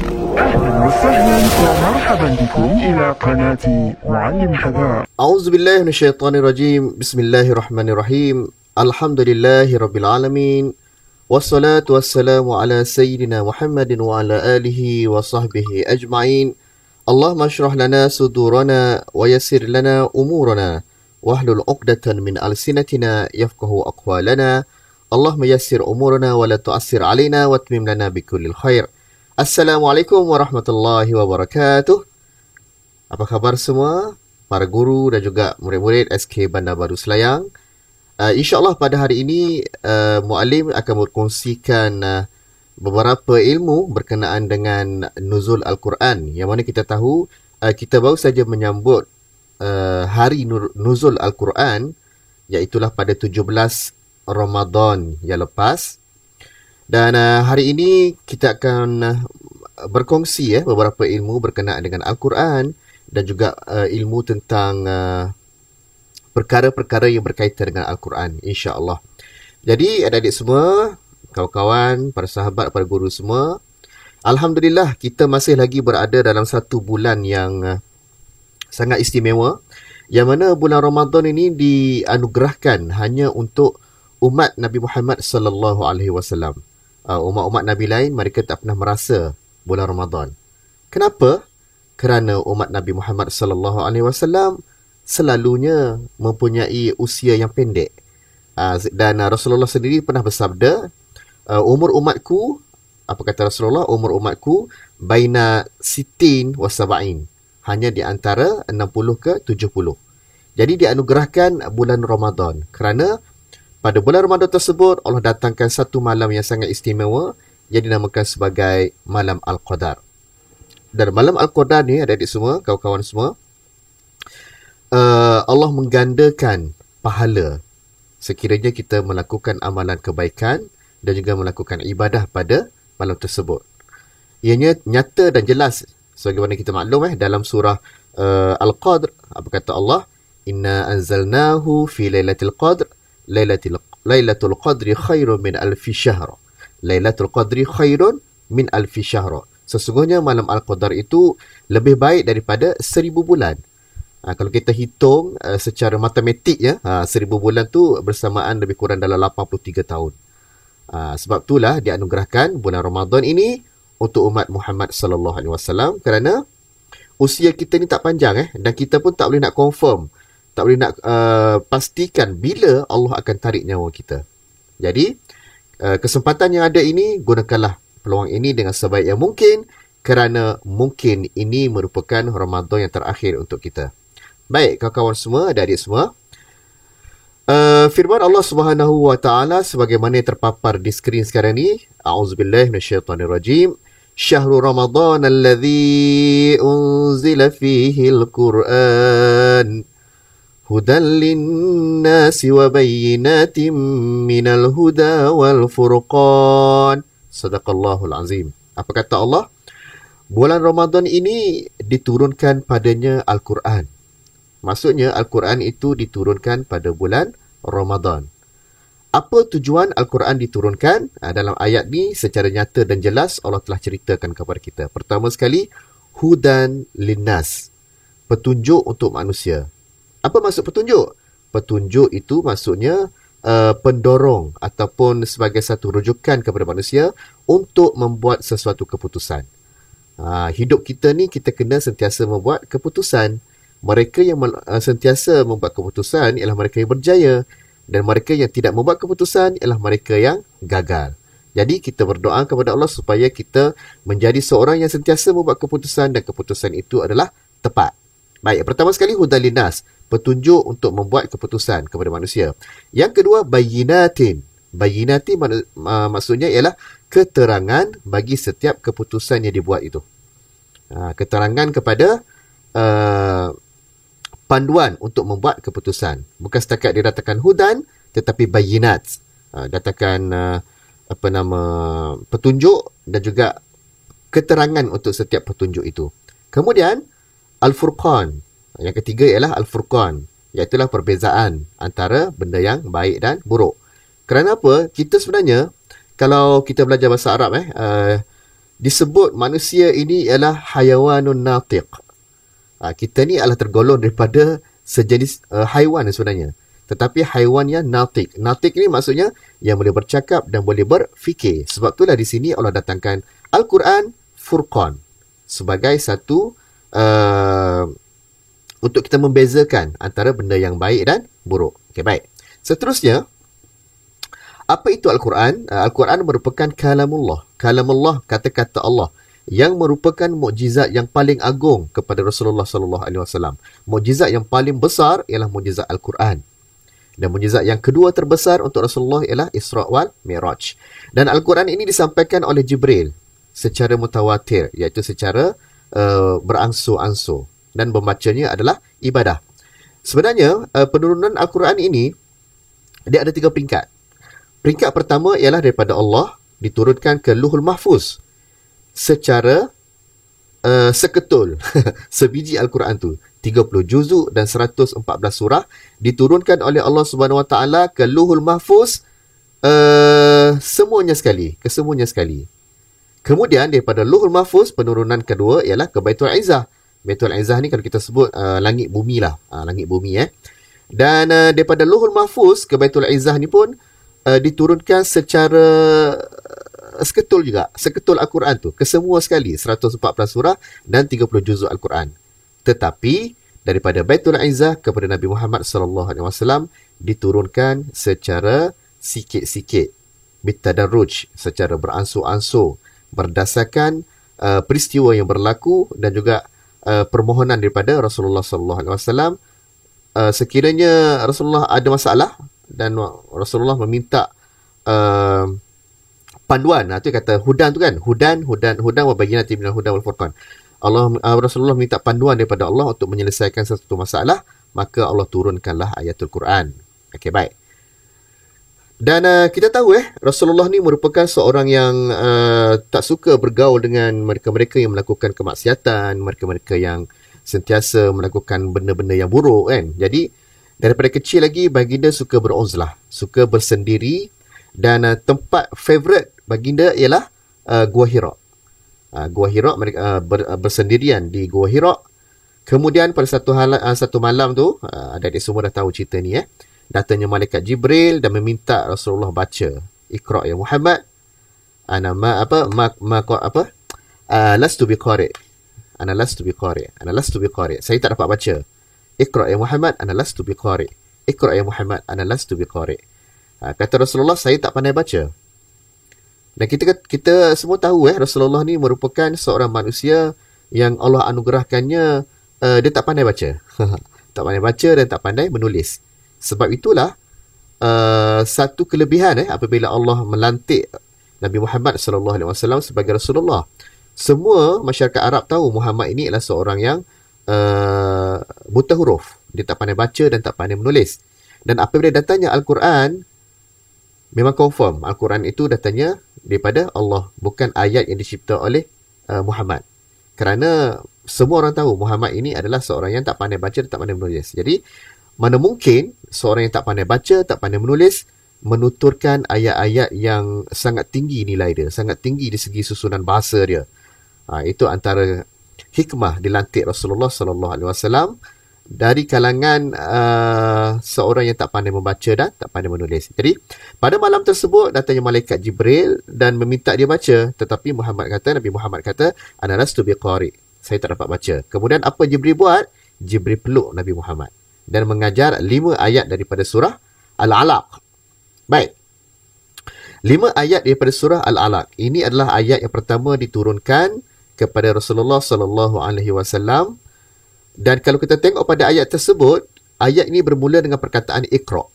أهلا وسهلا ومرحبا بكم إلى قناة معلم حذاء. أعوذ بالله من الشيطان الرجيم. بسم الله الرحمن الرحيم. الحمد لله رب العالمين والصلاة والسلام على سيدنا محمد وعلى آله وصحبه أجمعين. اللهم اشرح لنا صدورنا ويسر لنا أمورنا واحلل عقدة من ألسنتنا يفقه أقوالنا. اللهم يسر أمورنا ولا تؤثر علينا واتمم لنا بكل الخير. Assalamualaikum warahmatullahi wabarakatuh. Apa khabar semua para guru dan juga murid-murid SK Bandar Baru Selayang? InsyaAllah pada hari ini Muallim akan berkongsikan beberapa ilmu berkenaan dengan nuzul Al-Quran. Yang mana kita tahu kita baru saja menyambut hari nuzul Al-Quran, iaitulah pada 17 Ramadan yang lepas. Dan hari ini kita akan berkongsi beberapa ilmu berkenaan dengan Al-Quran dan juga ilmu tentang perkara-perkara yang berkaitan dengan Al-Quran, insya-Allah. Jadi adik-adik semua, kawan-kawan, para sahabat, para guru semua, alhamdulillah kita masih lagi berada dalam satu bulan yang sangat istimewa, yang mana bulan Ramadan ini dianugerahkan hanya untuk umat Nabi Muhammad sallallahu alaihi wasallam. Umat-umat Nabi lain mereka tak pernah merasa bulan Ramadan. Kenapa? Kerana umat Nabi Muhammad sallallahu alaihi wasallam selalunya mempunyai usia yang pendek. Dan Rasulullah sendiri pernah bersabda, umur umatku, apa kata Rasulullah, umur umatku baina sitin wa sab'in, hanya di antara 60 ke 70. Jadi dianugerahkan bulan Ramadan kerana pada bulan Ramadan tersebut, Allah datangkan satu malam yang sangat istimewa yang dinamakan sebagai Malam Al-Qadar. Dan Malam Al-Qadar ni, adik-adik semua, kawan-kawan semua, Allah menggandakan pahala sekiranya kita melakukan amalan kebaikan dan juga melakukan ibadah pada malam tersebut. Ianya nyata dan jelas sebagaimana kita maklum dalam surah Al-Qadr, apa kata Allah? Inna anzalnahu fi lailatul qadr. Lailatul Qadri khairun min alfi syahr. Lailatul Qadri khairun min alfi syahr. Sesungguhnya malam Al-Qadar itu lebih baik daripada 1000 bulan. Kalau kita hitung secara matematik 1000 bulan tu bersamaan lebih kurang dalam 83 tahun. Sebab itulah dianugerahkan bulan Ramadan ini untuk umat Muhammad sallallahu alaihi wasallam kerana usia kita ni tak panjang dan kita pun tak boleh nak confirm, tak boleh nak pastikan bila Allah akan tarik nyawa kita. Jadi, kesempatan yang ada ini, gunakanlah peluang ini dengan sebaik yang mungkin kerana mungkin ini merupakan Ramadan yang terakhir untuk kita. Baik, kawan-kawan semua, adik-adik semua. Firman Allah Subhanahu wa taala sebagaimana terpapar di skrin sekarang ni, a'udzubillahi minasyaitonirrajim. Syahrul Ramadan alladzi unzila fihi al-Qur'an hudan linnasi wa bayyinatin minal huda wal furqan. Sadaqallahul azim. Apa kata Allah? Bulan Ramadan ini diturunkan padanya Al-Quran. Maksudnya Al-Quran itu diturunkan pada bulan Ramadan. Apa tujuan Al-Quran diturunkan? Dalam ayat ni secara nyata dan jelas Allah telah ceritakan kepada kita. Pertama sekali, hudan linnas, petunjuk untuk manusia. Apa maksud petunjuk? Petunjuk itu maksudnya pendorong ataupun sebagai satu rujukan kepada manusia untuk membuat sesuatu keputusan. Hidup kita ni kita kena sentiasa membuat keputusan. Mereka yang sentiasa membuat keputusan ialah mereka yang berjaya, dan mereka yang tidak membuat keputusan ialah mereka yang gagal. Jadi kita berdoa kepada Allah supaya kita menjadi seorang yang sentiasa membuat keputusan dan keputusan itu adalah tepat. Baik, pertama sekali hudan linnas, petunjuk untuk membuat keputusan kepada manusia. Yang kedua, bayyinatin. Bayyinatin maksudnya ialah keterangan bagi setiap keputusan yang dibuat itu. Keterangan kepada panduan untuk membuat keputusan. Bukan setakat diratakan hudan, tetapi bayyinat. Datakan petunjuk dan juga keterangan untuk setiap petunjuk itu. Kemudian Al-Furqan. Yang ketiga ialah Al-Furqan, iaitu perbezaan antara benda yang baik dan buruk. Kerana apa? Kita sebenarnya, kalau kita belajar bahasa Arab, disebut manusia ini ialah hayawanun natiq. Kita ni adalah tergolong daripada sejenis haiwan sebenarnya. Tetapi haiwan yang natiq. Natiq ni maksudnya yang boleh bercakap dan boleh berfikir. Sebab itulah di sini Allah datangkan Al-Quran Furqan sebagai satu untuk kita membezakan antara benda yang baik dan buruk. Okey, baik. Seterusnya, apa itu Al-Quran? Al-Quran merupakan kalamullah. Kalamullah, kata-kata Allah yang merupakan mukjizat yang paling agung kepada Rasulullah sallallahu alaihi wasallam. Mukjizat yang paling besar ialah mukjizat Al-Quran. Dan mukjizat yang kedua terbesar untuk Rasulullah ialah Isra' wal Mi'raj. Dan Al-Quran ini disampaikan oleh Jibril secara mutawatir, iaitu secara beransur-ansur. Dan membacanya adalah ibadah. Sebenarnya, penurunan Al-Quran ini, dia ada 3 peringkat. Peringkat pertama ialah daripada Allah, diturunkan ke Luhul Mahfuz secara seketul. Sebiji Al-Quran tu 30 juzuk dan 114 surah diturunkan oleh Allah Subhanahu Wa Taala ke Luhul Mahfuz semuanya sekali, kesemuanya sekali. Kemudian daripada Luhul Mahfuz, penurunan kedua ialah ke Baitul Izzah. Baitul Izzah ni kalau kita sebut langit bumi lah, langit bumi Dan daripada Luhul Mahfuz ke Baitul Izzah ni pun diturunkan secara seketul juga, seketul Al-Quran tu, kesemua sekali, 114 surah dan 30 juzuk Al-Quran. Tetapi daripada Baitul Izzah kepada Nabi Muhammad sallallahu alaihi wasallam diturunkan secara sikit-sikit, bitadarruj, secara beransur-ansur, berdasarkan peristiwa yang berlaku dan juga permohonan daripada Rasulullah sallallahu alaihi wasallam. Sekiranya Rasulullah ada masalah dan Rasulullah meminta panduan, itu kata hudan tu kan, hudan wa bayyinatin minal huda wal furqan. Rasulullah minta panduan daripada Allah untuk menyelesaikan satu masalah, maka Allah turunkanlah ayatul Quran. Okey, baik. Dan kita tahu Rasulullah ni merupakan seorang yang tak suka bergaul dengan mereka-mereka yang melakukan kemaksiatan, mereka-mereka yang sentiasa melakukan benda-benda yang buruk kan. Jadi daripada kecil lagi baginda suka beruzlah, suka bersendiri, dan tempat favourite baginda ialah Gua Hira. Gua Hira, mereka bersendirian di Gua Hira. Kemudian pada satu malam tu, adik-adik semua dah tahu cerita ni datangnya malaikat Jibril dan meminta Rasulullah baca Iqra' ya Muhammad ana lastu biqari'. Ana lastu biqari'. Saya tak dapat baca. Iqra' ya Muhammad ana lastu biqari'. Iqra' ya Muhammad ana lastu biqari'. Kata Rasulullah, saya tak pandai baca. Dan kita semua tahu Rasulullah ni merupakan seorang manusia yang Allah anugerahkannya dia tak pandai baca. Tak pandai baca dan tak pandai menulis. Sebab itulah satu kelebihan apabila Allah melantik Nabi Muhammad sallallahu alaihi wasallam sebagai Rasulullah. Semua masyarakat Arab tahu Muhammad ini adalah seorang yang buta huruf. Dia tak pandai baca dan tak pandai menulis. Dan apabila datangnya Al-Quran, memang confirm Al-Quran itu datangnya daripada Allah, bukan ayat yang dicipta oleh Muhammad. Kerana semua orang tahu Muhammad ini adalah seorang yang tak pandai baca dan tak pandai menulis. Jadi mana mungkin seorang yang tak pandai baca, tak pandai menulis menuturkan ayat-ayat yang sangat tinggi nilai dia, sangat tinggi di segi susunan bahasa dia. Itu antara hikmah dilantik Rasulullah sallallahu alaihi wasallam dari kalangan seorang yang tak pandai membaca dan tak pandai menulis. Jadi pada malam tersebut datangnya malaikat Jibril dan meminta dia baca, tetapi Nabi Muhammad kata ana lastu biqari', saya tak dapat baca. Kemudian apa Jibril buat? Jibril peluk Nabi Muhammad dan mengajar 5 ayat daripada surah Al-Alaq. Baik. 5 ayat daripada surah Al-Alaq. Ini adalah ayat yang pertama diturunkan kepada Rasulullah sallallahu alaihi wasallam. Dan kalau kita tengok pada ayat tersebut, ayat ini bermula dengan perkataan Iqra'.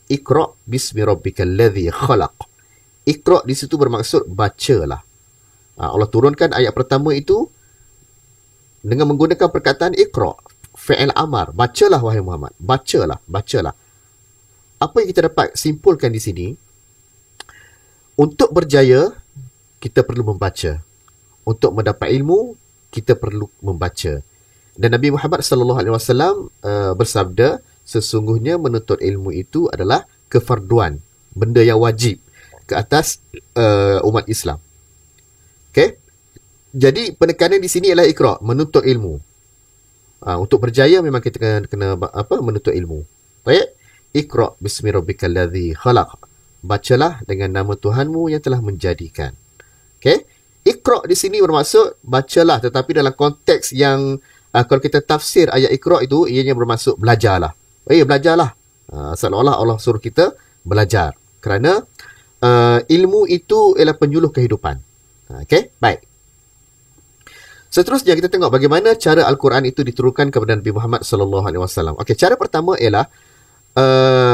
Iqra' bismi rabbikal ladzi khalaq. Iqra' di situ bermaksud bacalah. Allah turunkan ayat pertama itu dengan menggunakan perkataan Iqra'. Fi'il amar, bacalah wahai Muhammad, bacalah. Apa yang kita dapat simpulkan di sini? Untuk berjaya, kita perlu membaca. Untuk mendapat ilmu, kita perlu membaca. Dan Nabi Muhammad sallallahu alaihi wasallam bersabda, sesungguhnya menuntut ilmu itu adalah kefarduan, benda yang wajib ke atas umat Islam. Okey? Jadi penekanan di sini ialah Iqra, menuntut ilmu. Untuk berjaya memang kita kena menuntut ilmu. Baik. Iqra bismi rabbikal ladzi khalaq. Bacalah dengan nama Tuhanmu yang telah menjadikan. Okey? Iqra di sini bermaksud bacalah, tetapi dalam konteks yang kalau kita tafsir ayat Iqra itu, ianya bermaksud belajarlah. Belajarlah. Seolah-olah Allah suruh kita belajar. Kerana ilmu itu ialah penyuluh kehidupan. Okey? Baik. Seterusnya kita tengok bagaimana cara Al-Quran itu diturunkan kepada Nabi Muhammad sallallahu alaihi wasallam. Okey, cara pertama ialah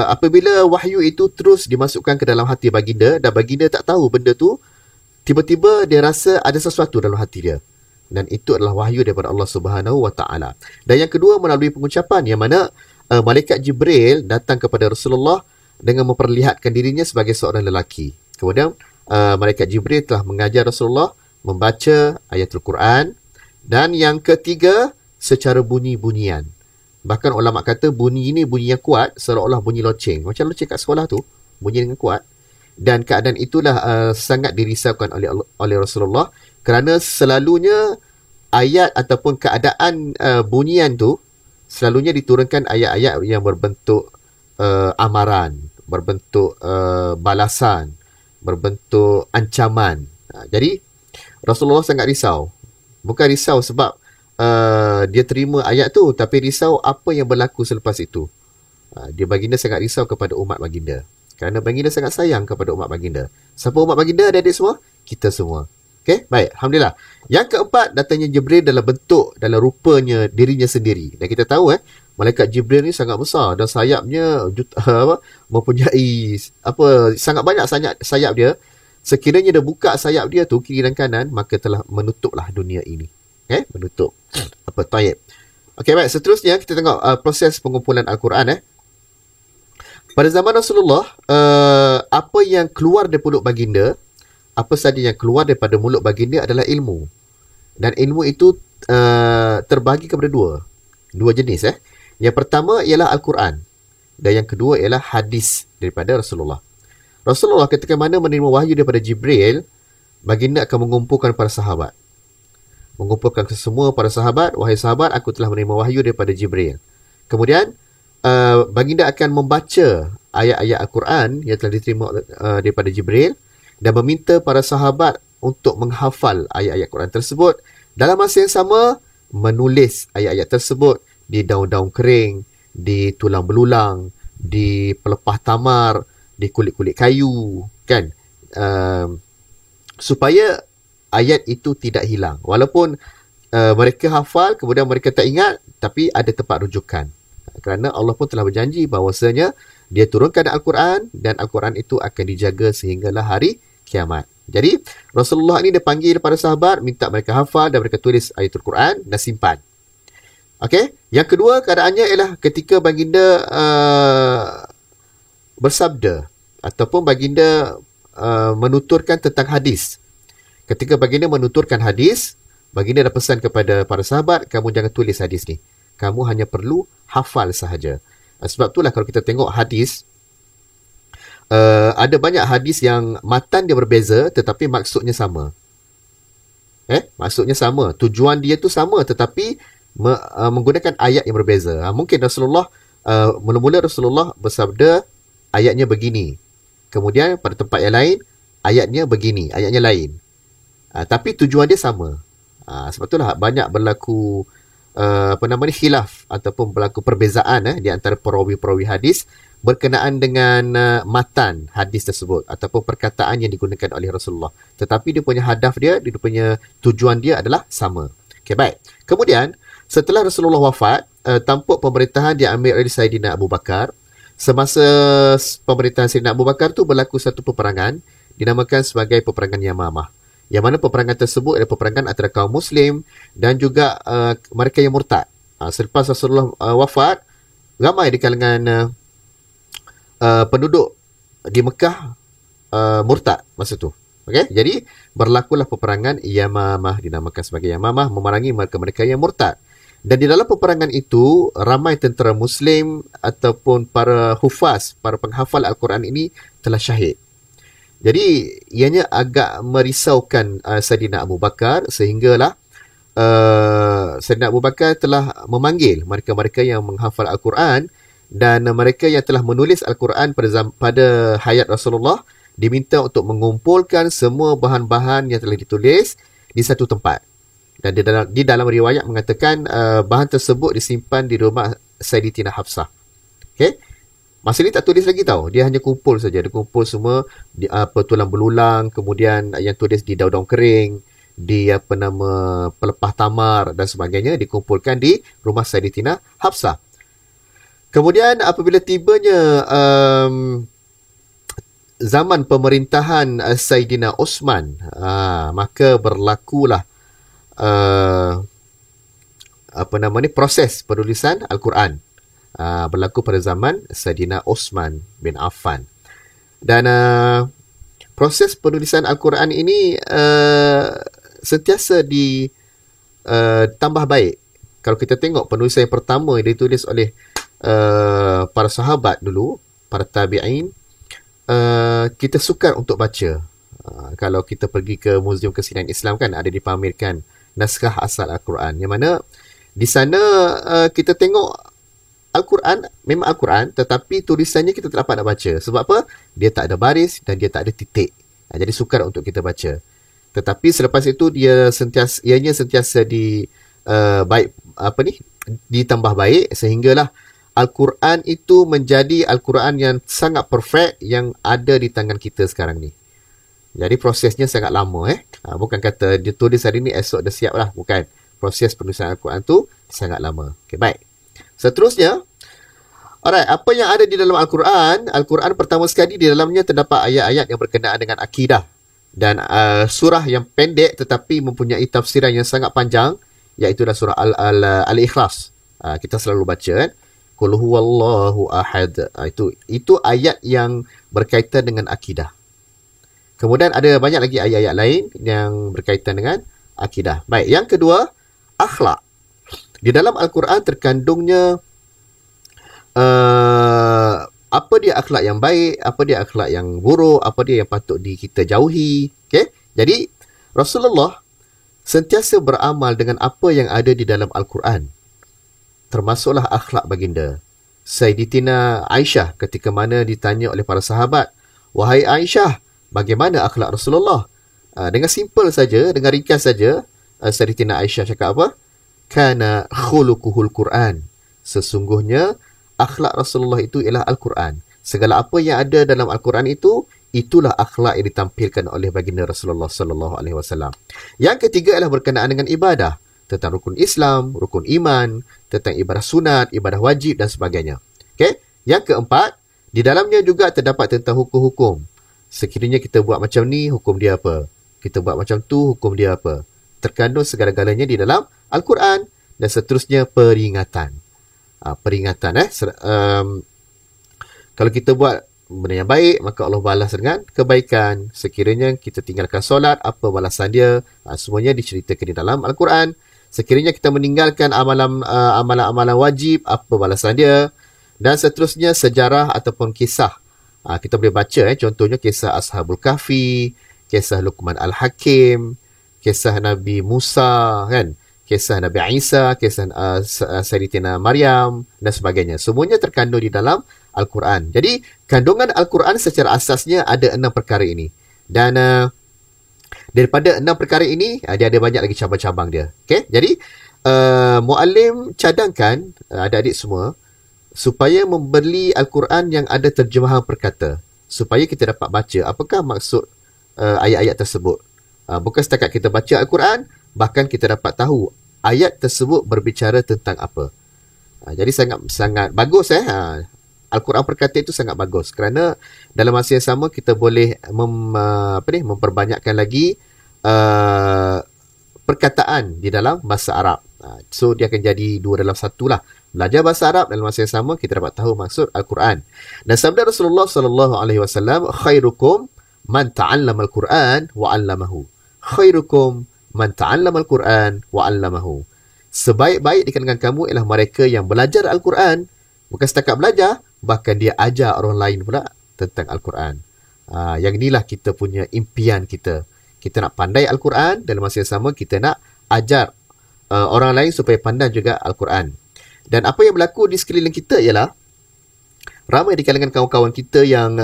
apabila wahyu itu terus dimasukkan ke dalam hati baginda dan baginda tak tahu benda tu, tiba-tiba dia rasa ada sesuatu dalam hati dia. Dan itu adalah wahyu daripada Allah Subhanahu Wa Taala. Dan yang kedua melalui pengucapan yang mana malaikat Jibril datang kepada Rasulullah dengan memperlihatkan dirinya sebagai seorang lelaki. Kemudian malaikat Jibril telah mengajar Rasulullah membaca ayatul Quran. Dan yang ketiga, secara bunyi-bunyian. Bahkan ulama kata bunyi ini bunyi yang kuat, seolah-olah bunyi loceng. Macam loceng kat sekolah tu, bunyi dengan kuat. Dan keadaan itulah sangat dirisaukan oleh Rasulullah, kerana selalunya ayat ataupun keadaan bunyian tu selalunya diturunkan ayat-ayat yang berbentuk amaran, berbentuk balasan, berbentuk ancaman. Jadi Rasulullah sangat risau. Bukan risau sebab dia terima ayat tu, tapi risau apa yang berlaku selepas itu. Dia baginda sangat risau kepada umat baginda. Kerana baginda sangat sayang kepada umat baginda. Siapa umat baginda, adik-adik semua? Kita semua. Okey, baik. Alhamdulillah. Yang keempat, datangnya Jibril dalam bentuk, dalam rupanya dirinya sendiri. Dan kita tahu malaikat Jibril ni sangat besar dan sayapnya mempunyai sangat banyak sayap dia. Sekiranya dia buka sayap dia tu kiri dan kanan, maka telah menutuplah dunia ini. Menutup. Tayyib. Okey, baik. Seterusnya kita tengok proses pengumpulan Al-Quran. Pada zaman Rasulullah, apa yang keluar dari mulut baginda, apa sahaja yang keluar daripada mulut baginda adalah ilmu. Dan ilmu itu terbahagi kepada dua jenis. Yang pertama ialah Al-Quran. Dan yang kedua ialah hadis daripada Rasulullah. Rasulullah ketika mana menerima wahyu daripada Jibril, baginda akan mengumpulkan para sahabat. Mengumpulkan semua para sahabat, wahai sahabat, aku telah menerima wahyu daripada Jibril. Kemudian, baginda akan membaca ayat-ayat Al-Quran yang telah diterima daripada Jibril dan meminta para sahabat untuk menghafal ayat-ayat Quran tersebut. Dalam masa yang sama, menulis ayat-ayat tersebut di daun-daun kering, di tulang belulang, di pelepah tamar, di kulit-kulit kayu, kan? Supaya ayat itu tidak hilang. Walaupun mereka hafal, kemudian mereka tak ingat, tapi ada tempat rujukan. Kerana Allah pun telah berjanji bahawasanya dia turunkan Al-Quran dan Al-Quran itu akan dijaga sehinggalah hari kiamat. Jadi, Rasulullah ini dia panggil para sahabat, minta mereka hafal dan mereka tulis ayatul Quran dan simpan. Okey? Yang kedua keadaannya ialah ketika baginda bersabda ataupun baginda menuturkan tentang hadis. Ketika baginda menuturkan hadis, baginda dah pesan kepada para sahabat, kamu jangan tulis hadis ni. Kamu hanya perlu hafal sahaja. Sebab itulah kalau kita tengok hadis, ada banyak hadis yang matan dia berbeza tetapi maksudnya sama. Maksudnya sama. Tujuan dia tu sama tetapi menggunakan ayat yang berbeza. Mungkin Rasulullah, mula-mula Rasulullah bersabda ayatnya begini. Kemudian pada tempat yang lain, ayatnya begini, ayatnya lain. Tapi tujuan dia sama. Sebab itulah banyak berlaku khilaf ataupun berlaku perbezaan di antara perawi-perawi hadis berkenaan dengan matan hadis tersebut ataupun perkataan yang digunakan oleh Rasulullah. Tetapi dia punya hadaf dia punya tujuan dia adalah sama. Okay, baik. Kemudian, setelah Rasulullah wafat, tampuk pemerintahan diambil oleh Saidina Abu Bakar. Semasa pemerintahan Saidina Abu Bakar tu berlaku satu peperangan dinamakan sebagai peperangan Yamamah. Yang mana peperangan tersebut adalah peperangan antara kaum Muslim dan juga mereka yang murtad. Selepas Rasulullah wafat, ramai di kalangan penduduk di Mekah murtad masa tu. Okay? Jadi, berlakulah peperangan Yamamah, dinamakan sebagai Yamamah, memerangi mereka-mereka yang murtad. Dan di dalam peperangan itu, ramai tentera Muslim ataupun para hufaz, para penghafal Al-Quran ini telah syahid. Jadi ianya agak merisaukan Saidina Abu Bakar sehinggalah Saidina Abu Bakar telah memanggil mereka-mereka yang menghafal Al-Quran dan mereka yang telah menulis Al-Quran pada hayat Rasulullah diminta untuk mengumpulkan semua bahan-bahan yang telah ditulis di satu tempat. Dan di dalam riwayat mengatakan bahan tersebut disimpan di rumah Sayyidatina Hafsah. Okay? Masa ni tak tulis lagi tau. Dia hanya kumpul saja. Dia kumpul semua tulang belulang, kemudian yang tulis di daun-daun kering, di pelepah tamar dan sebagainya dikumpulkan di rumah Sayyidatina Hafsah. Kemudian apabila tibanya zaman pemerintahan Sayyidina Osman, maka berlakulah proses penulisan Al-Quran. Berlaku pada zaman Sayyidina Osman bin Affan. Dan proses penulisan Al-Quran ini sentiasa ditambah baik. Kalau kita tengok penulisan yang pertama yang ditulis oleh para sahabat dulu, para tabi'in, kita sukar untuk baca. Kalau kita pergi ke Muzium Kesenian Islam kan ada dipamerkan naskah asal Al-Quran, yang mana di sana kita tengok Al-Quran, memang Al-Quran, tetapi tulisannya kita tak dapat nak baca. Sebab apa? Dia tak ada baris dan dia tak ada titik. Jadi sukar untuk kita baca. Tetapi selepas itu ianya sentiasa ditambah baik sehinggalah Al-Quran itu menjadi Al-Quran yang sangat perfect yang ada di tangan kita sekarang ni. Jadi prosesnya sangat lama. Bukan kata dia tulis hari ni esok dah siap lah. Bukan. Proses penulisan Al-Quran tu sangat lama. Okay, baik. Seterusnya, alright, apa yang ada di dalam Al-Quran? Al-Quran pertama sekali di dalamnya terdapat ayat-ayat yang berkenaan dengan akidah dan surah yang pendek tetapi mempunyai tafsiran yang sangat panjang, iaitu surah Al-Ikhlas. Kita selalu baca kan? Qul huwallahu ahad. Itu ayat yang berkaitan dengan akidah. Kemudian ada banyak lagi ayat-ayat lain yang berkaitan dengan akidah. Baik, yang kedua, akhlak. Di dalam Al-Quran terkandungnya apa dia akhlak yang baik, apa dia akhlak yang buruk, apa dia yang patut kita jauhi. Okay? Jadi, Rasulullah sentiasa beramal dengan apa yang ada di dalam Al-Quran. Termasuklah akhlak baginda. Sayyidatina Aisyah ketika mana ditanya oleh para sahabat, "Wahai Aisyah, bagaimana akhlak Rasulullah?" Dengan simple saja, dengan ringkas saja, Sayyidatina Aisyah cakap apa? Kana khuluquhul Quran. Sesungguhnya akhlak Rasulullah itu ialah Al-Quran. Segala apa yang ada dalam Al-Quran itu, itulah akhlak yang ditampilkan oleh baginda Rasulullah sallallahu alaihi wasallam. Yang ketiga adalah berkenaan dengan ibadah, tentang rukun Islam, rukun iman, tentang ibadah sunat, ibadah wajib dan sebagainya. Okay? Yang keempat, di dalamnya juga terdapat tentang hukum-hukum. Sekiranya kita buat macam ni, hukum dia apa? Kita buat macam tu, hukum dia apa? Terkandung segala-galanya di dalam Al-Quran dan seterusnya peringatan. Kalau kita buat benda yang baik, maka Allah balas dengan kebaikan. Sekiranya kita tinggalkan solat, apa balasan dia? Semuanya diceritakan di dalam Al-Quran. Sekiranya kita meninggalkan amalan-amalan wajib, apa balasan dia? Dan seterusnya sejarah ataupun kisah. Kita boleh baca contohnya kisah Ashabul Kahfi, kisah Luqman Al-Hakim, kisah Nabi Musa, kan? Kisah Nabi Isa, kisah Sayyidatina Maryam dan sebagainya. Semuanya terkandung di dalam Al-Quran. Jadi, kandungan Al-Quran secara asasnya ada 6 perkara ini. Dan daripada 6 perkara ini, dia ada banyak lagi cabang-cabang dia. Okay? Jadi, muallim cadangkan adik-adik semua supaya membeli Al-Quran yang ada terjemahan perkata. Supaya kita dapat baca apakah maksud ayat-ayat tersebut. Bukan setakat kita baca Al-Quran, bahkan kita dapat tahu ayat tersebut berbicara tentang apa. Jadi sangat bagus Al-Quran perkata itu sangat bagus kerana dalam masa yang sama kita boleh memperbanyakkan lagi perkataan di dalam bahasa Arab. So dia akan jadi 2 dalam 1 lah. Belajar bahasa Arab dalam masa yang sama kita dapat tahu maksud Al-Quran. Dan sabda Rasulullah sallallahu alaihi wasallam, khairukum man ta'allama al-Quran wa 'allamahu. Khairukum man ta'allama al-Quran wa 'allamahu. Sebaik-baik di kalangan kamu ialah mereka yang belajar Al-Quran, bukan setakat belajar, bahkan dia ajar orang lain pula tentang Al-Quran. Yang inilah kita punya impian kita. Kita nak pandai Al-Quran, dalam masa yang sama kita nak ajar orang lain supaya pandai juga Al-Quran. Dan apa yang berlaku di sekeliling kita ialah ramai di kalangan kawan-kawan kita yang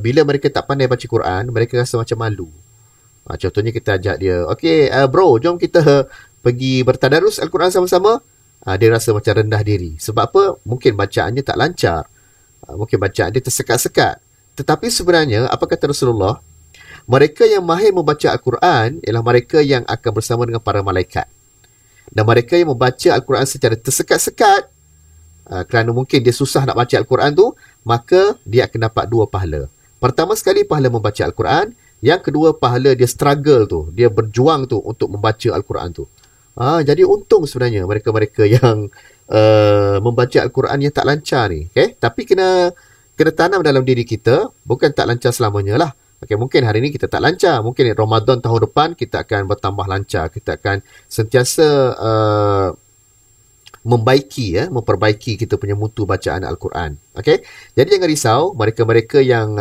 bila mereka tak pandai baca Quran, mereka rasa macam malu. Contohnya kita ajak dia, okay bro, jom kita pergi bertadarus Al-Quran sama-sama. Dia rasa macam rendah diri. Sebab apa? Mungkin bacaannya tak lancar. Mungkin bacaan dia tersekat-sekat. Tetapi sebenarnya, apa kata Rasulullah? Mereka yang mahir membaca Al-Quran ialah mereka yang akan bersama dengan para malaikat. Dan mereka yang membaca Al-Quran secara tersekat-sekat, kerana mungkin dia susah nak baca Al-Quran tu, maka dia akan dapat 2 pahala. Pertama sekali, pahala membaca Al-Quran. Yang kedua, pahala dia struggle tu. Dia berjuang tu untuk membaca Al-Quran tu. Jadi untung sebenarnya mereka-mereka yang membaca Al-Quran yang tak lancar ni. Okay? Tapi kena tanam dalam diri kita, bukan tak lancar selamanya lah. Okay, mungkin hari ni kita tak lancar. Mungkin Ramadan tahun depan kita akan bertambah lancar. Kita akan sentiasa memperbaiki kita punya mutu bacaan Al-Quran. Okay? Jadi jangan risau, mereka-mereka yang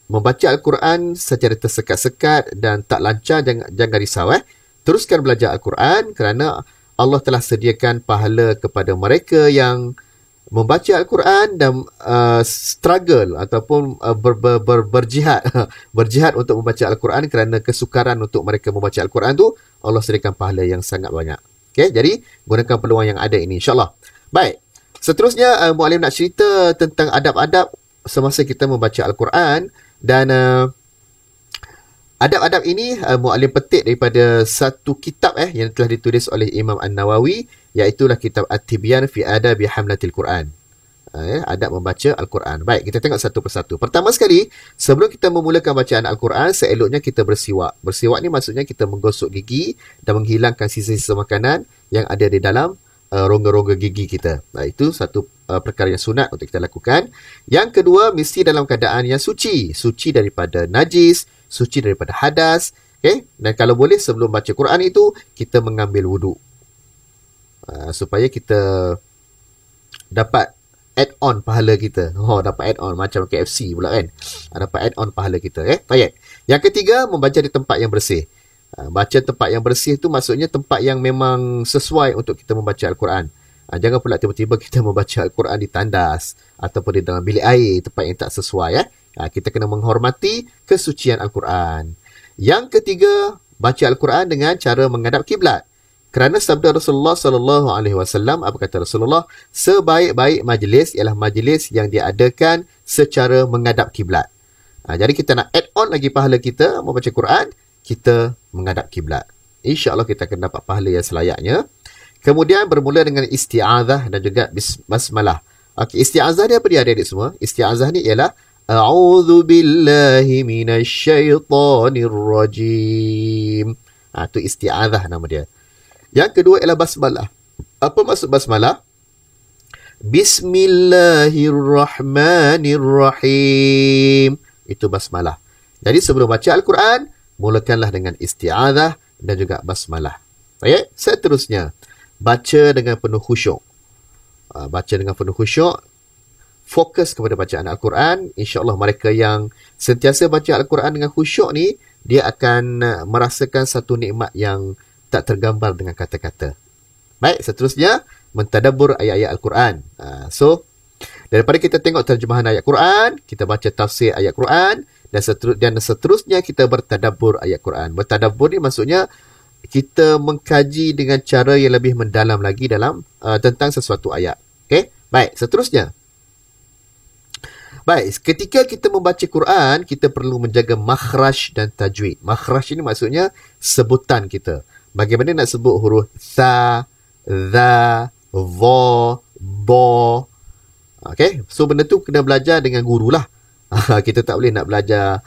membaca Al-Quran secara tersekat-sekat dan tak lancar, jangan risau. Teruskan belajar Al-Quran kerana Allah telah sediakan pahala kepada mereka yang membaca Al-Quran dan struggle ataupun berjihad berjihad untuk membaca Al-Quran kerana kesukaran untuk mereka membaca Al-Quran tu, Allah sediakan pahala yang sangat banyak. Okay, jadi gunakan peluang yang ada ini, insyaAllah. Baik, seterusnya Muallim nak cerita tentang adab-adab semasa kita membaca Al-Quran. Dan adab-adab ini Muallim petik daripada satu kitab yang telah ditulis oleh Imam An-Nawawi, iaitulah kitab At-Tibyan fi Adabi Hamlatil Quran. Adab membaca Al-Quran. Baik, kita tengok satu persatu. Pertama sekali, sebelum kita memulakan bacaan Al-Quran, seeloknya kita bersiwak. Bersiwak ni maksudnya kita menggosok gigi dan menghilangkan sisa-sisa makanan yang ada di dalam rongga-rongga gigi kita. Itu satu perkara yang sunat untuk kita lakukan. Yang kedua, mesti dalam keadaan yang suci. Suci daripada najis, suci daripada hadas. Okay? Dan kalau boleh sebelum baca Quran itu, kita mengambil wuduk. Supaya kita dapat add-on pahala kita. Dapat add-on macam KFC pula kan. Dapat add-on pahala kita. Baik. Yang ketiga, membaca di tempat yang bersih. Baca tempat yang bersih tu maksudnya tempat yang memang sesuai untuk kita membaca Al-Quran. Jangan pula tiba-tiba kita membaca Al-Quran di tandas ataupun di dalam bilik air, tempat yang tak sesuai. Kita kena menghormati kesucian Al-Quran. Yang ketiga, baca Al-Quran dengan cara menghadap kiblat. Kerana sabda Rasulullah SAW, apa kata Rasulullah? Sebaik-baik majlis ialah majlis yang diadakan secara menghadap kiblat. Jadi kita nak add on lagi pahala kita membaca Quran, kita menghadap kiblat. InsyaAllah kita akan dapat pahala yang selayaknya. Kemudian bermula dengan isti'azah dan juga basmalah. Okay, isti'azah ni apa dia adik-adik semua? Isti'azah ni ialah A'udhu billahi minasyaitanir rajim. Itu isti'azah nama dia. Yang kedua ialah basmalah. Apa maksud basmalah? Bismillahirrahmanirrahim. Itu basmalah. Jadi sebelum baca Al-Quran, mulakanlah dengan isti'azah dan juga basmalah. Baik, seterusnya baca dengan penuh khusyuk. Baca dengan penuh khusyuk, fokus kepada bacaan Al-Quran. InsyaAllah mereka yang sentiasa baca Al-Quran dengan khusyuk ni, dia akan merasakan satu nikmat yang tak tergambar dengan kata-kata. Baik, seterusnya mentadabbur ayat-ayat Al-Quran. So, daripada kita tengok terjemahan ayat Quran, kita baca tafsir ayat Quran, dan seterusnya kita bertadabbur ayat Quran. Bertadabbur ni maksudnya kita mengkaji dengan cara yang lebih mendalam lagi dalam tentang sesuatu ayat. Okay? Baik, seterusnya. Baik, ketika kita membaca Quran, kita perlu menjaga makhraj dan tajwid. Makhraj ini maksudnya sebutan kita. Bagaimana nak sebut huruf tha, dha, dha, ba. Okay? So, benda tu kena belajar dengan guru lah. Kita tak boleh nak belajar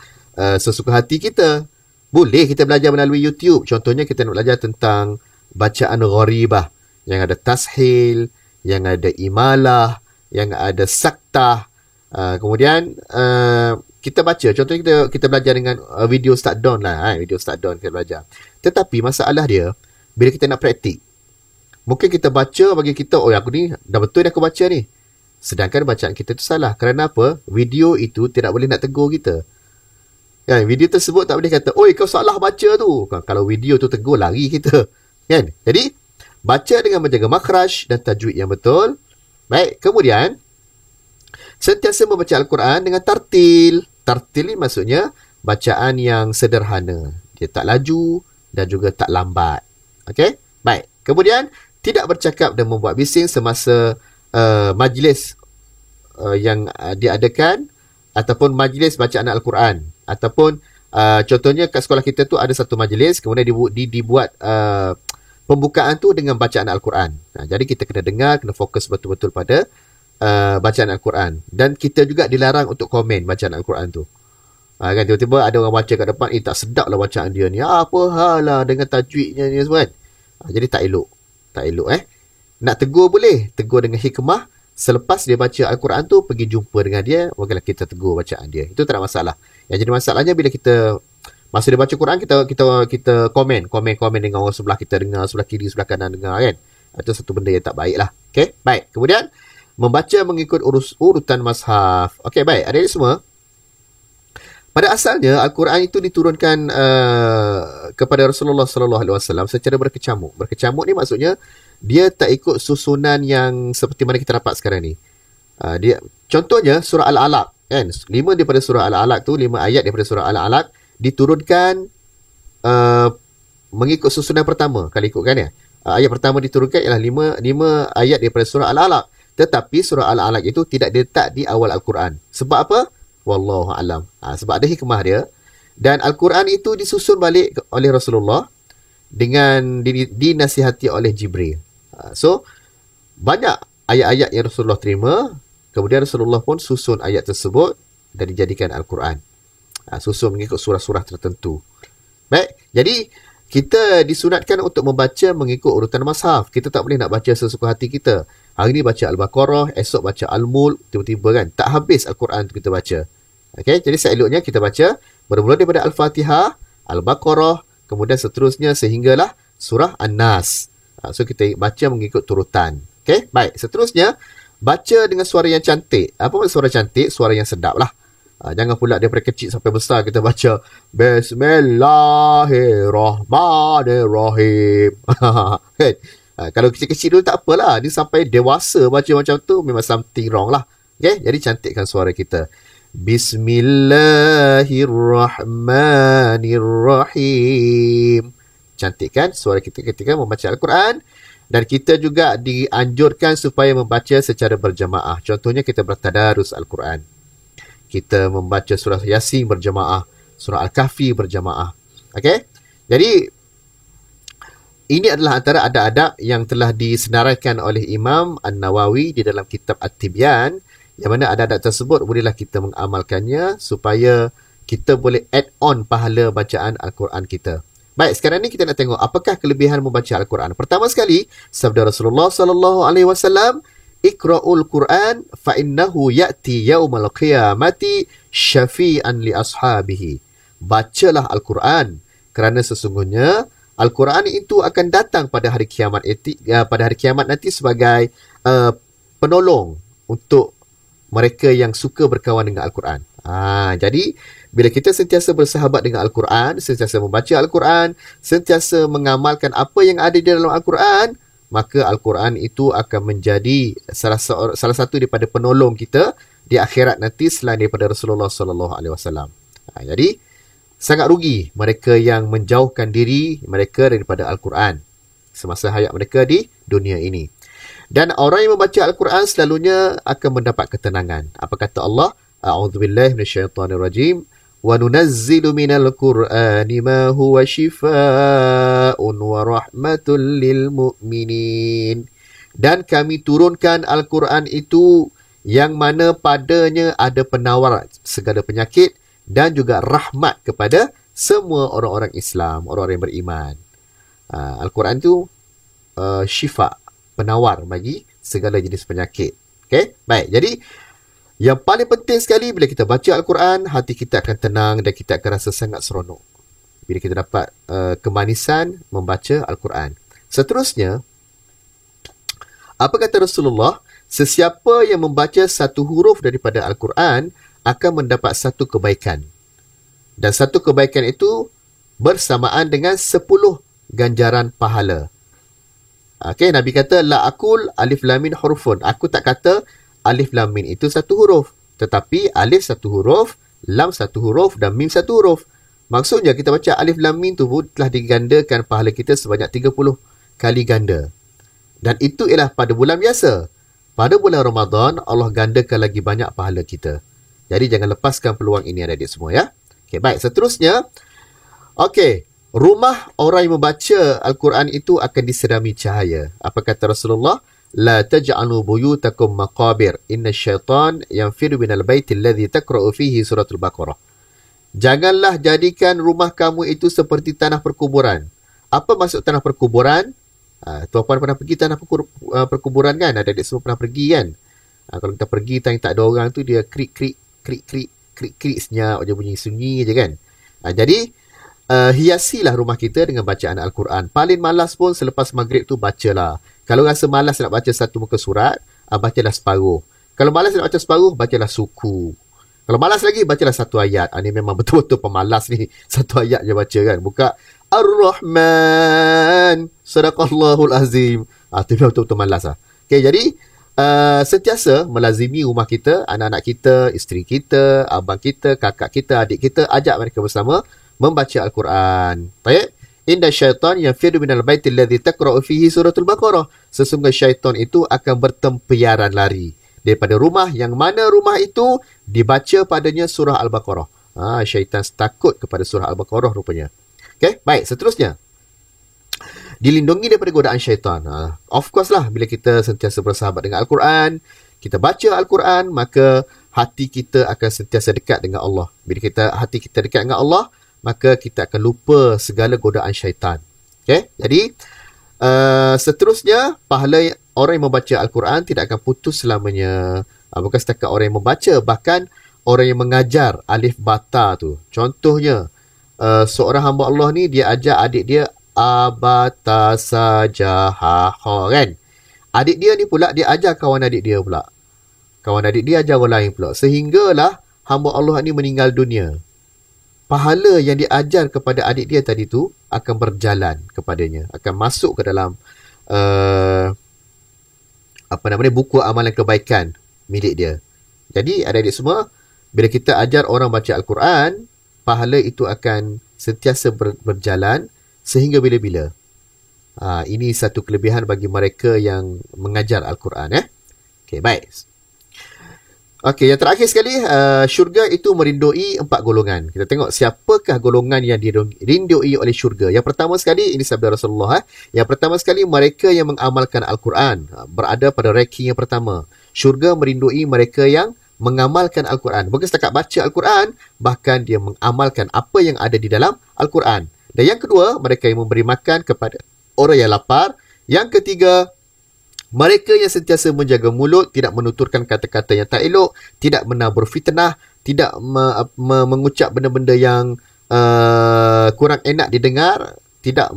sesuka hati kita. Boleh kita belajar melalui YouTube. Contohnya kita nak belajar tentang bacaan gharibah. Yang ada tashil, yang ada imalah, yang ada saktah. Kemudian kita baca. Contohnya kita belajar dengan video start down lah. Video start down kita belajar. Tetapi masalah dia, bila kita nak praktik, mungkin kita baca bagi kita, aku ni dah betul dah aku baca ni. Sedangkan bacaan kita tu salah. Kerana apa? Video itu tidak boleh nak tegur kita. Kan? Video tersebut tak boleh kata, oi kau salah baca tu. Kan? Kalau video tu tegur, lari kita. Kan? Jadi, baca dengan menjaga makhraj dan tajwid yang betul. Baik, kemudian, sentiasa membaca Al-Quran dengan tartil. Tartil ni maksudnya bacaan yang sederhana. Dia tak laju dan juga tak lambat. Okey? Baik. Kemudian, tidak bercakap dan membuat bising semasa majlis yang diadakan ataupun majlis bacaan Al-Quran. Ataupun contohnya kat sekolah kita tu ada satu majlis, kemudian dibuat pembukaan tu dengan bacaan Al-Quran. Jadi kita kena dengar, kena fokus betul-betul pada bacaan Al-Quran. Dan kita juga dilarang untuk komen bacaan Al-Quran tu. Kan tiba-tiba ada orang baca kat depan, tak sedap lah bacaan dia ni. Apa hal lah dengan tajwidnya ni semua kan. Jadi tak elok. Tak elok Nak tegur boleh. Tegur dengan hikmah. Selepas dia baca Al-Quran tu, pergi jumpa dengan dia. Mungkinlah kita tegur bacaan dia. Itu tak ada masalah. Yang jadi masalahnya bila kita, masa dia baca Quran, kita komen dengan orang sebelah kita dengar, sebelah kiri, sebelah kanan dengar kan. Itu satu benda yang tak baik lah. Okay, baik. Kemudian, membaca mengikut urutan mazhaf. Okay, baik. Adik-adik semua, pada asalnya Al-Quran itu diturunkan kepada Rasulullah SAW secara berkecamuk. Berkecamuk ni maksudnya dia tak ikut susunan yang seperti mana kita dapat sekarang ni. Contohnya surah Al-Alaq kan. 5 daripada surah Al-Alaq tu, 5 ayat daripada surah Al-Alaq diturunkan mengikut susunan pertama. Kalau ikutkan ayat pertama diturunkan ialah 5 ayat daripada surah Al-Alaq. Tetapi surah Al-Alaq itu tidak diletak di awal Al-Quran. Sebab apa? Wallahu a'lam. Sebab ada hikmah dia. Dan Al-Quran itu disusun balik oleh Rasulullah dengan dinasihati oleh Jibril. So, banyak ayat-ayat yang Rasulullah terima. Kemudian Rasulullah pun susun ayat tersebut dan dijadikan Al-Quran. Susun mengikut surah-surah tertentu. Baik, jadi kita disunatkan untuk membaca mengikut urutan mazhaf. Kita tak boleh nak baca sesuka hati kita. Hari ni baca Al-Baqarah, esok baca Al-Mulk, tiba-tiba kan tak habis Al-Quran tu kita baca. Okey, jadi seeloknya kita baca bermula daripada Al-Fatihah, Al-Baqarah, kemudian seterusnya sehinggalah surah An-Nas. So kita baca mengikut turutan. Okey, baik. Seterusnya baca dengan suara yang cantik. Apa maksud suara cantik? Suara yang sedap lah. Jangan pula daripada kecil sampai besar kita baca Bismillahirrahmanirrahim. Kan? Kalau kecil-kecil dulu tak apalah. Dia sampai dewasa baca macam tu memang something wrong lah. Okay? Jadi cantikkan suara kita. Bismillahirrahmanirrahim. Cantikkan suara kita ketika membaca Al-Quran. Dan kita juga dianjurkan supaya membaca secara berjamaah. Contohnya kita bertadarus Al-Quran. Kita membaca surah Yasin berjamaah. Surah Al-Kahfi berjamaah. Okay? Jadi, ini adalah antara adab-adab yang telah disenaraikan oleh Imam An-Nawawi di dalam kitab At-Tibyan. Yang mana adab-adab tersebut bolehlah kita mengamalkannya supaya kita boleh add on pahala bacaan Al-Quran kita. Baik, sekarang ni kita nak tengok apakah kelebihan membaca Al-Quran. Pertama sekali, sabda Rasulullah SAW, Iqra'ul Quran fa innahu ya'ti yaumal qiyamati syafi'an li ashabihi. Bacalah Al-Quran kerana sesungguhnya Al-Quran itu akan datang pada hari kiamat nanti sebagai penolong untuk mereka yang suka berkawan dengan Al-Quran. Jadi, bila kita sentiasa bersahabat dengan Al-Quran, sentiasa membaca Al-Quran, sentiasa mengamalkan apa yang ada di dalam Al-Quran, maka Al-Quran itu akan menjadi salah satu daripada penolong kita di akhirat nanti selain daripada Rasulullah SAW. Jadi, sangat rugi mereka yang menjauhkan diri mereka daripada Al-Quran semasa hayat mereka di dunia ini. Dan orang yang membaca Al-Quran selalunya akan mendapat ketenangan. Apa kata Allah? A'udzubillahi minasyaitonirrajim. Wa nunazzilu minal Qur'ani ma huwa shifaa'un wa rahmatul lil mu'minin. Dan kami turunkan Al-Quran itu yang mana padanya ada penawar segala penyakit dan juga rahmat kepada semua orang-orang Islam, orang-orang yang beriman. Al-Quran itu syifa, penawar bagi segala jenis penyakit. Okay? Baik, jadi yang paling penting sekali bila kita baca Al-Quran, hati kita akan tenang dan kita akan rasa sangat seronok bila kita dapat kemanisan membaca Al-Quran. Seterusnya, apa kata Rasulullah Sesiapa yang membaca satu huruf daripada Al-Quran akan mendapat satu kebaikan. Dan satu kebaikan itu bersamaan dengan 10 ganjaran pahala. Okey, Nabi kata, La aqul alif lam mim hurufun. Aku tak kata alif lam mim itu satu huruf. Tetapi alif satu huruf, lam satu huruf dan mim satu huruf. Maksudnya kita baca alif lam mim tu telah digandakan pahala kita sebanyak 30 kali ganda. Dan itu ialah pada bulan biasa. Pada bulan Ramadan, Allah gandakan lagi banyak pahala kita. Jadi jangan lepaskan peluang ini adik-adik semua ya. Okey, baik. Seterusnya, okey, rumah orang yang membaca Al-Quran itu akan diserami cahaya. Apa kata Rasulullah? La taj'alu buyutakum maqabir. Inna syaitan yanfiru minal baiti alladhi takra'u fihi suratul Baqarah. Janganlah jadikan rumah kamu itu seperti tanah perkuburan. Apa maksud tanah perkuburan? Tuan-puan pernah pergi tanah perkuburan kan? Adik-adik semua pernah pergi kan? Kalau kita pergi tak ada orang tu, dia krik senyap je, bunyi sunyi je kan? Jadi hiasilah rumah kita dengan bacaan Al-Quran. Paling malas pun selepas maghrib tu bacalah. Kalau rasa malas nak baca satu muka surat, bacalah separuh. Kalau malas nak baca separuh, bacalah suku. Kalau malas lagi, bacalah satu ayat. Ini memang betul-betul pemalas ni. Satu ayat je baca kan. Buka Ar-Rahman, Sadaqallahul Azim. Itu betul-betul malas lah. Okay, jadi sentiasa melazimi rumah kita, anak-anak kita, isteri kita, abang kita, kakak kita, adik kita, ajak mereka bersama membaca Al-Quran. Baik? Inna syaitan yanfiru minal baiti alladhi takra'u fihi suratul Baqarah. Sesungguhnya syaitan itu akan bertempiaran lari daripada rumah yang mana rumah itu dibaca padanya surah Al-Baqarah. Syaitan takut kepada surah Al-Baqarah rupanya. Okay? Baik, seterusnya. Dilindungi daripada godaan syaitan. Of course lah, bila kita sentiasa bersahabat dengan Al-Quran, kita baca Al-Quran, maka hati kita akan sentiasa dekat dengan Allah. Bila hati kita dekat dengan Allah, maka kita akan lupa segala godaan syaitan. Okay? Jadi, seterusnya, pahala orang yang membaca Al-Quran tidak akan putus selamanya. Bukan setakat orang yang membaca, bahkan orang yang mengajar alif bata tu. Contohnya, seorang hamba Allah ni, dia ajar adik dia abata sajaha kan. Adik dia ni pula, dia ajar kawan adik dia pula. Kawan adik dia ajar orang lain pula. Sehinggalah hamba Allah ni meninggal dunia. Pahala yang diajar kepada adik dia tadi tu akan berjalan kepadanya, akan masuk ke dalam buku amalan kebaikan milik dia. Jadi adik-adik semua, bila kita ajar orang baca Al-Quran, pahala itu akan sentiasa berjalan sehingga bila-bila. Ini satu kelebihan bagi mereka yang mengajar Al-Quran. Okey, baik. Okey, yang terakhir sekali, syurga itu merindui 4 golongan. Kita tengok siapakah golongan yang dirindui oleh syurga. Yang pertama sekali, ini sabda Rasulullah. Yang pertama sekali, mereka yang mengamalkan Al-Quran. Berada pada ranking yang pertama. Syurga merindui mereka yang mengamalkan Al-Quran. Bukan setakat baca Al-Quran, bahkan dia mengamalkan apa yang ada di dalam Al-Quran. Dan yang kedua, mereka yang memberi makan kepada orang yang lapar. Yang ketiga, mereka yang sentiasa menjaga mulut, tidak menuturkan kata-kata yang tak elok, tidak menabur fitnah, tidak mengucap benda-benda yang kurang enak didengar, tidak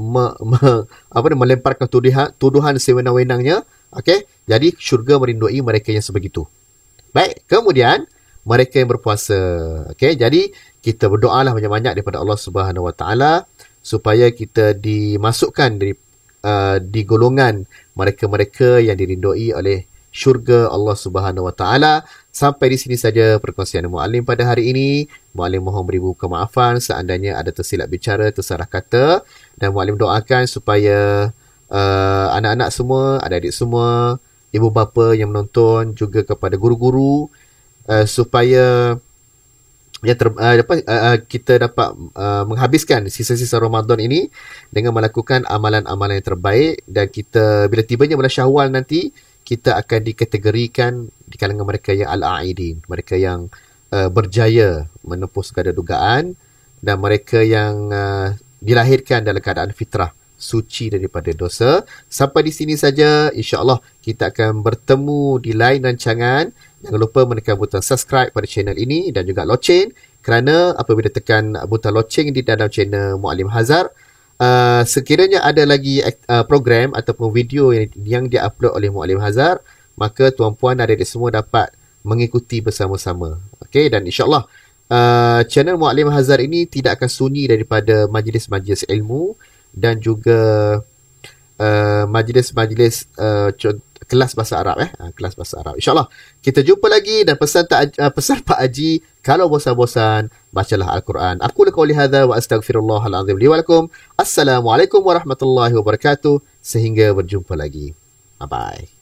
melemparkan tuduhan sewenang-wenangnya. Okey, jadi syurga merindui mereka yang sebegitu. Baik, kemudian mereka yang berpuasa. Okey, jadi kita berdoalah banyak-banyak daripada Allah Subhanahu Wa Taala supaya kita dimasukkan di golongan mereka-mereka yang dirindui oleh syurga Allah Subhanahu Wa Taala. Sampai di sini saja perkongsian Muallim pada hari ini. Muallim mohon beribu kemaafan seandainya ada tersilap bicara, tersalah kata, dan Muallim doakan supaya anak-anak semua, adik-adik semua, ibu bapa yang menonton, juga kepada guru-guru, supaya kita dapat menghabiskan sisa-sisa Ramadan ini dengan melakukan amalan-amalan yang terbaik, dan kita bila tibanya bulan Syawal nanti, kita akan dikategorikan di kalangan mereka yang al-a'idin, mereka yang berjaya menempuh segala dugaan, dan mereka yang dilahirkan dalam keadaan fitrah, suci daripada dosa. Sampai di sini saja, insya-Allah kita akan bertemu di lain rancangan. Jangan lupa menekan butang subscribe pada channel ini dan juga loceng, kerana apabila tekan butang loceng di dalam channel Muallim Hazar, sekiranya ada lagi program ataupun video yang diupload oleh Muallim Hazar, maka tuan-puan dan adik semua dapat mengikuti bersama-sama. Okey, dan insyaAllah channel Muallim Hazar ini tidak akan sunyi daripada majlis-majlis ilmu dan juga majlis-majlis kelas bahasa Arab kelas bahasa Arab. InsyaAllah kita jumpa lagi, dan pesan Pak Haji, kalau bosan-bosan bacalah Al-Quran. Aku qauli hadza wa astaghfirullahal azim li wa lakum. Assalamualaikum warahmatullahi wabarakatuh. Sehingga berjumpa lagi. Bye bye.